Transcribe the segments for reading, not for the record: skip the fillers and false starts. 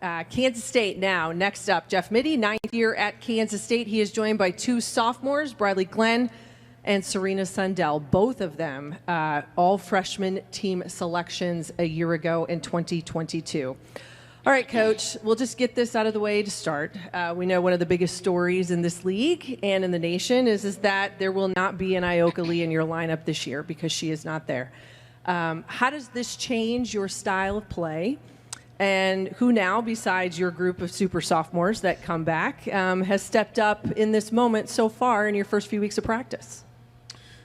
Kansas State now. Next up, Jeff Mittie, 9th year at Kansas State. He is joined by 2 sophomores, Briley Glenn and Serena Sundell. Both of them all freshman team selections a year ago in 2022. All right, Coach, we'll just get this out of the way to start. We know one of the biggest stories in this league and in the nation is that there will not be an Ioka Lee in your lineup this year because she is not there. How does this change your style of play? And who now, besides your group of super sophomores that come back, has stepped up in this moment so far in your first few weeks of practice?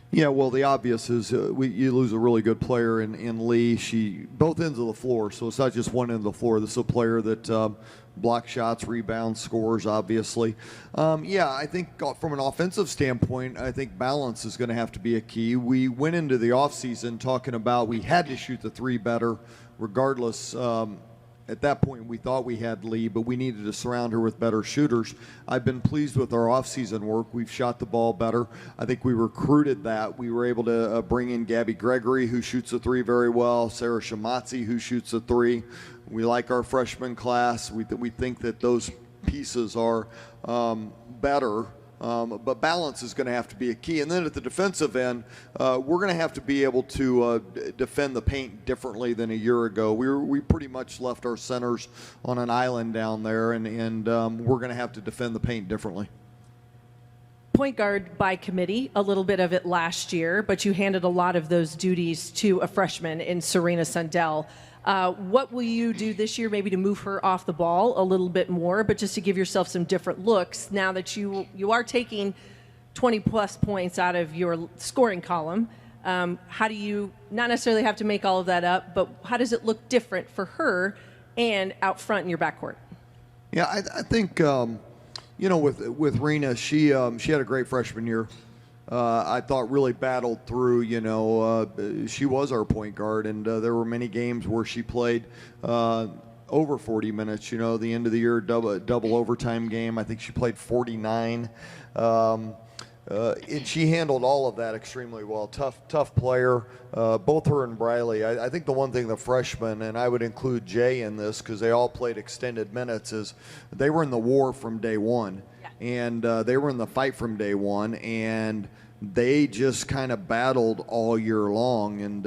Yeah, well, the obvious is you lose a really good player in Lee. She both ends of the floor, so it's not just one end of the floor. This is a player that blocks shots, rebounds, scores, obviously. Yeah, I think from an offensive standpoint, I think balance is going to have to be a key. We went into the offseason talking about we had to shoot the 3 better regardless. At that point, we thought we had Lee, but we needed to surround her with better shooters. I've been pleased with our offseason work. We've shot the ball better. I think we recruited that. We were able to bring in Gabby Gregory, who shoots the 3 very well, Sarah Shamatzi, who shoots the 3. We like our freshman class. We think that those pieces are better. But balance is going to have to be a key. And then at the defensive end, we're going to have to be able to defend the paint differently than a year ago. We pretty much left our centers on an island down there, and we're going to have to defend the paint differently. Point guard by committee, a little bit of it last year, but you handed a lot of those duties to a freshman in Serena Sundell. What will you do this year maybe to move her off the ball a little bit more, but just to give yourself some different looks now that you are taking 20-plus points out of your scoring column? How do you not necessarily have to make all of that up, but how does it look different for her and out front in your backcourt? Yeah, I think, with Rena, she had a great freshman year. I thought really battled through, she was our point guard, and there were many games where she played over 40 minutes, the end of the year, double overtime game. I think she played 49. And she handled all of that extremely well. Tough player, both her and Briley. I think the one thing the freshmen, and I would include Jay in this because they all played extended minutes, is they were in the war from day one. And they were in the fight from day one, and they just kind of battled all year long, and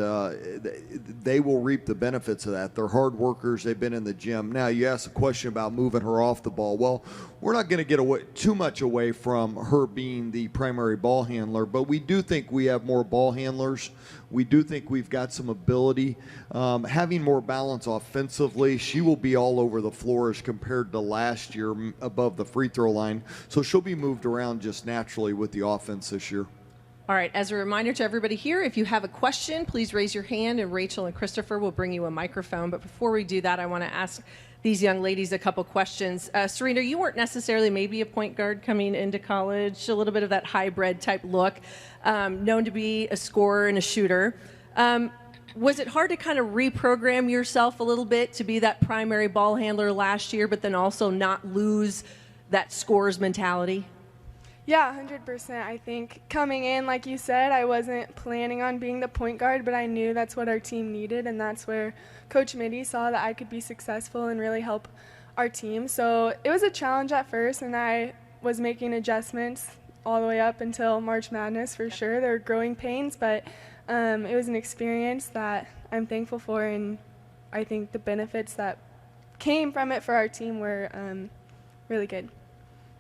they will reap the benefits of that. They're hard workers. They've been in the gym. Now, you asked a question about moving her off the ball. Well, we're not going to get too much away from her being the primary ball handler, but we do think we have more ball handlers. We do think we've got some ability. Having more balance offensively, she will be all over the floor as compared to last year above the free throw line. So she'll be moved around just naturally with the offense this year. All right, as a reminder to everybody here, if you have a question, please raise your hand, and Rachel and Christopher will bring you a microphone. But before we do that, I want to ask these young ladies a couple questions. Serena, you weren't necessarily maybe a point guard coming into college, a little bit of that hybrid type look, known to be a scorer and a shooter. Was it hard to kind of reprogram yourself a little bit to be that primary ball handler last year, but then also not lose that scorer's mentality? Yeah, 100%. I think coming in, like you said, I wasn't planning on being the point guard, but I knew that's what our team needed, and that's where Coach Mittie saw that I could be successful and really help our team. So it was a challenge at first, and I was making adjustments all the way up until March Madness for sure. There were growing pains, but it was an experience that I'm thankful for, and I think the benefits that came from it for our team were really good.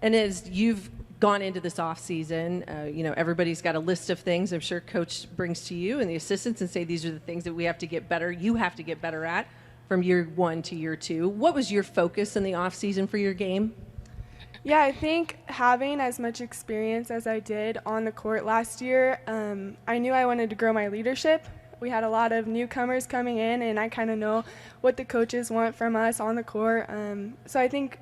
And as you've gone into this off season, everybody's got a list of things I'm sure Coach brings to you and the assistants and say these are the things that we have to get better. You have to get better at from year 1 to year 2. What was your focus in the off season for your game? Yeah, I think having as much experience as I did on the court last year, I knew I wanted to grow my leadership. We had a lot of newcomers coming in, and I kind of know what the coaches want from us on the court. So I think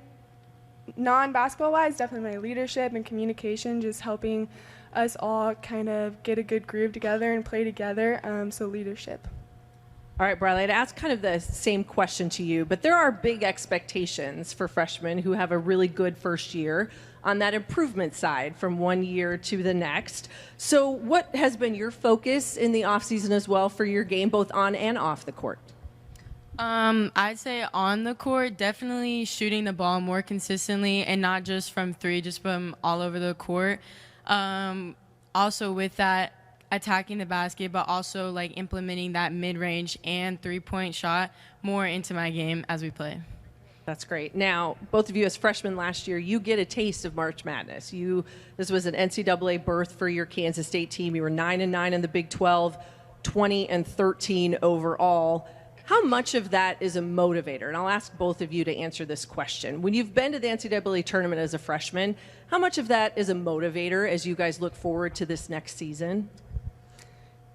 non-basketball wise, definitely my leadership and communication, just helping us all kind of get a good groove together and play together. So leadership. All right, Briley, I'd ask kind of the same question to you, but there are big expectations for freshmen who have a really good first year on that improvement side from one year to the next. So what has been your focus in the offseason as well for your game, both on and off the court? I'd say on the court, definitely shooting the ball more consistently and not just from three, just from all over the court. Also with that, attacking the basket, but also like implementing that mid-range and three-point shot more into my game as we play. That's great. Now, both of you as freshmen last year, you get a taste of March Madness. This was an NCAA berth for your Kansas State team. You were 9-9 in the Big 12, 20-13 overall. How much of that is a motivator? And I'll ask both of you to answer this question. When you've been to the NCAA tournament as a freshman, how much of that is a motivator as you guys look forward to this next season?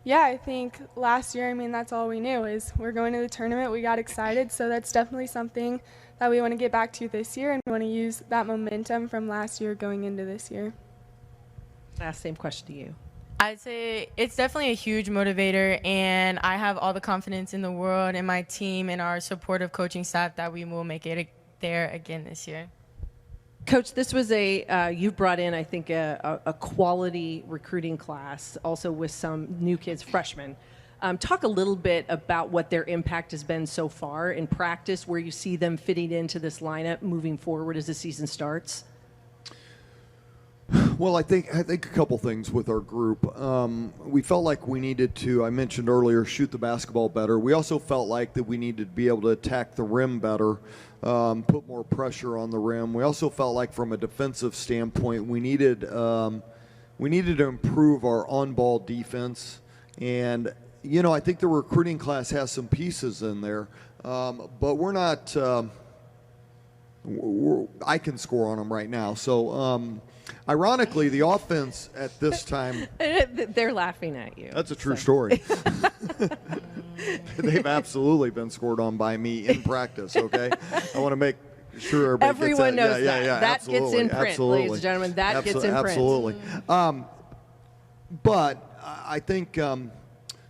Yeah, I think last year, that's all we knew is we're going to the tournament. We got excited, so that's definitely something that we want to get back to this year and we want to use that momentum from last year going into this year. Same question to you. I'd say it's definitely a huge motivator, and I have all the confidence in the world in my team and our supportive coaching staff that we will make it there again this year. Coach, this was you've brought in, I think, a quality recruiting class, also with some new kids, freshmen. Talk a little bit about what their impact has been so far in practice, where you see them fitting into this lineup moving forward as the season starts. Well, I think a couple things with our group. We felt like we needed to, I mentioned earlier, shoot the basketball better. We also felt like that we needed to be able to attack the rim better, put more pressure on the rim. We also felt like from a defensive standpoint, we needed to improve our on-ball defense. And, I think the recruiting class has some pieces in there, but we're not I can score on them right now. So, ironically, the offense at this time... They're laughing at you. That's a true story. They've absolutely been scored on by me in practice, okay? I want to make sure everyone knows that. Yeah, that gets in print, ladies and gentlemen. That gets in print. Absolutely. But I think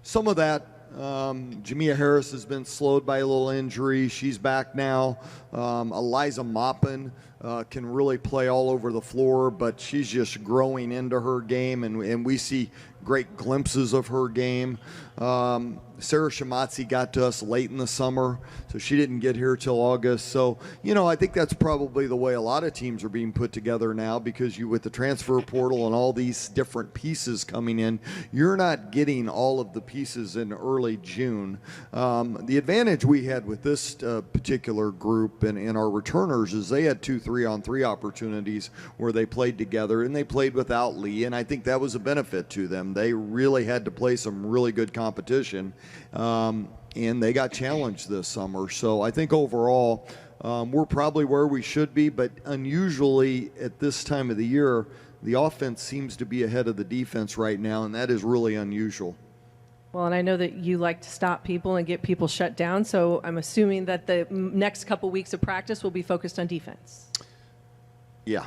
some of that, Jamia Harris has been slowed by a little injury. She's back now. Eliza Maupin can really play all over the floor, but she's just growing into her game, and we see great glimpses of her game. Sarah Shamatzi got to us late in the summer, so she didn't get here till August. So, I think that's probably the way a lot of teams are being put together now, because with the transfer portal and all these different pieces coming in, you're not getting all of the pieces in early June. The advantage we had with this particular group and our returners is they had 2 3-on-3 opportunities where they played together, and they played without Lee, and I think that was a benefit to them. They really had to play some really good competition, and they got challenged this summer. So I think overall we're probably where we should be, but unusually at this time of the year, the offense seems to be ahead of the defense right now, and that is really unusual. Well, and I know that you like to stop people and get people shut down, so I'm assuming that the next couple weeks of practice will be focused on defense. Yeah.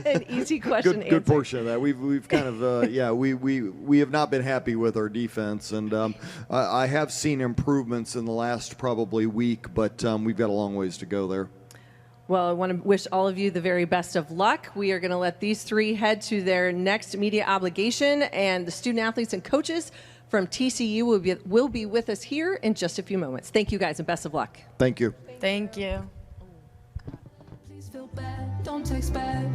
An easy question to answer. Good portion of that. We've kind of we have not been happy with our defense, and I have seen improvements in the last probably week, but we've got a long ways to go there. Well, I want to wish all of you the very best of luck. We are going to let these three head to their next media obligation, and the student athletes and coaches from TCU will be with us here in just a few moments. Thank you guys, and best of luck. Thank you. Thank you. Please feel bad, don't text back.